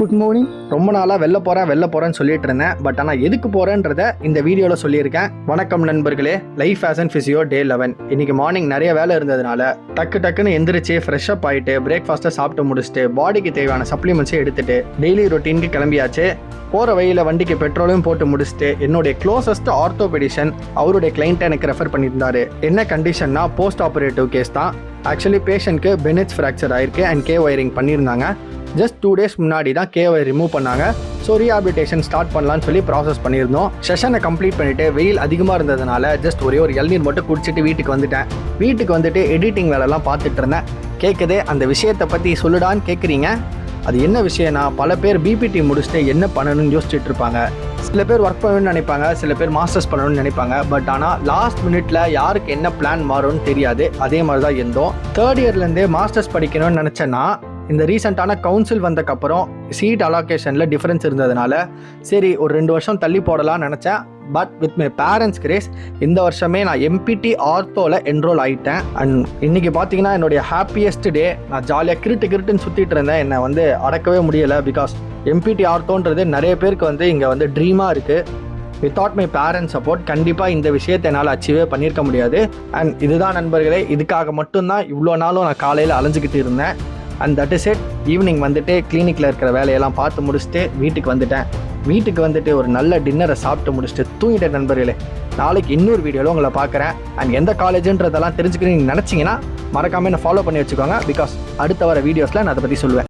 Good morning. ரொம்ப நாளாக வெளில போகிறேன்னு சொல்லிட்டு இருந்தேன். பட் ஆனால் எதுக்கு போகிறேன்றத இந்த வீடியோவில் சொல்லியிருக்கேன். வணக்கம் நண்பர்களே, லைஃப் ஆஸ் அண்ட் ஃபிசியோ டே 11. இன்னைக்கு மார்னிங் நிறைய வேலை இருந்ததுனால டக்குன்னு எந்திரிச்சு ஃப்ரெஷ் அப் ஆகிட்டு பிரேக்ஃபாஸ்ட்டை சாப்பிட்டு முடிச்சுட்டு பாடிக்கு தேவையான சப்ளிமெண்ட்ஸை எடுத்துட்டு டெய்லி ரொட்டீனுக்கு கிளம்பியாச்சு. போகிற வழியில் வண்டிக்கு பெட்ரோலையும் போட்டு முடிச்சுட்டு என்னுடைய க்ளோசஸ்ட் ஆர்த்தோபெடிஷன் அவருடைய கிளைண்ட்டை எனக்கு ரெஃபர் பண்ணியிருந்தாரு. என்ன கண்டிஷன்னா போஸ்ட் ஆப்ரேட்டிவ் கேஸ் தான். ஆக்சுவலி பேஷண்ட்க்கு பெனிட்ஸ் ஃப்ராக்சர் ஆயிருக்கு அண்ட் கே ஒயரிங் பண்ணியிருந்தாங்க. ஜஸ்ட் 2 days முன்னாடி தான் கே ஒயர் ரிமூவ் பண்ணாங்க. ஸோ ரீஹாபிலிட்டேஷன் ஸ்டார்ட் பண்ணலான்னு சொல்லி ப்ராசஸ் பண்ணியிருந்தோம். செஷனை கம்ப்ளீட் பண்ணிவிட்டு வெயில் அதிகமாக இருந்ததுனால ஜஸ்ட் ஒரே ஒரு இளநீர் மட்டும் குடிச்சிட்டு வீட்டுக்கு வந்துட்டேன். வீட்டுக்கு வந்துட்டு எடிட்டிங் வேலைலாம் பார்த்துட்டு இருந்தேன். கேட்குதே அந்த விஷயத்தை பற்றி சொல்லுடான்னு கேட்குறீங்க. அது என்ன விஷயம்னா, பல பேர் பிபிடி முடிச்சுட்டு என்ன பண்ணணும்னு யோசிச்சுட்டு இருப்பாங்க. சில பேர் ஒர்க் பண்ணணும்னு நினைப்பாங்க, சில பேர் மாஸ்டர்ஸ் பண்ணணும்னு நினைப்பாங்க. பட் ஆனால் லாஸ்ட் மினிட்ல யாருக்கு என்ன பிளான் மாறும்னு தெரியாது. அதே மாதிரி தான் இருந்தோம். 3rd இயர்லேருந்தே மாஸ்டர்ஸ் படிக்கணும்னு நினச்சேன்னா இந்த ரீசெண்டான கவுன்சில் வந்தக்கப்புறம் சீட் அலோகேஷனில் டிஃப்ரென்ஸ் இருந்ததுனால சரி ஒரு 2 வருஷம் தள்ளி போடலாம்னு நினச்சேன். But with my parents grace இந்த வருஷமே நான் எம்பிடி ஆர்த்தோவில் என்ரோல் ஆகிட்டேன். அண்ட் இன்றைக்கி பார்த்தீங்கன்னா என்னுடைய ஹாப்பியஸ்ட் டே. நான் ஜாலியாக கிருட்டுன்னு சுற்றிட்டு இருந்தேன். என்னை அடக்கவே முடியலை. பிகாஸ் எம்பிடி ஆர்த்தோன்றது நிறைய பேருக்கு இங்கே ட்ரீமாக இருக்குது. வித்தவுட் மை பேரண்ட்ஸ் சப்போர்ட் கண்டிப்பாக இந்த விஷயத்தை என்னால் அச்சீவே பண்ணியிருக்க முடியாது. அண்ட் இதுதான் நண்பர்களே, இதுக்காக மட்டும்தான் இவ்வளோ நாளும் நான் காலையில் அலைஞ்சிக்கிட்டு இருந்தேன். And that is it. Evening கிளினிக்கில் இருக்கிற வேலையெல்லாம் பார்த்து முடிச்சுட்டு வீட்டுக்கு வந்துட்டேன். வீட்டுக்கு வந்துட்டு ஒரு நல்ல டின்னரை சாப்பிட்டு முடிச்சுட்டு தூங்கிட்டேன் நண்பர்களே. நாளைக்கு இன்னொரு வீடியோவில் உங்களை பார்க்குறேன். அண்ட் எந்த காலேஜுன்றதெல்லாம் தெரிஞ்சுக்கிறீங்கன்னு நினச்சிங்கன்னா மறக்காமல் என்ன ஃபாலோ பண்ணி வச்சுக்கோங்க. பிகாஸ் அடுத்த வர வீடியோஸில் நான் அதை பற்றி சொல்லுவேன்.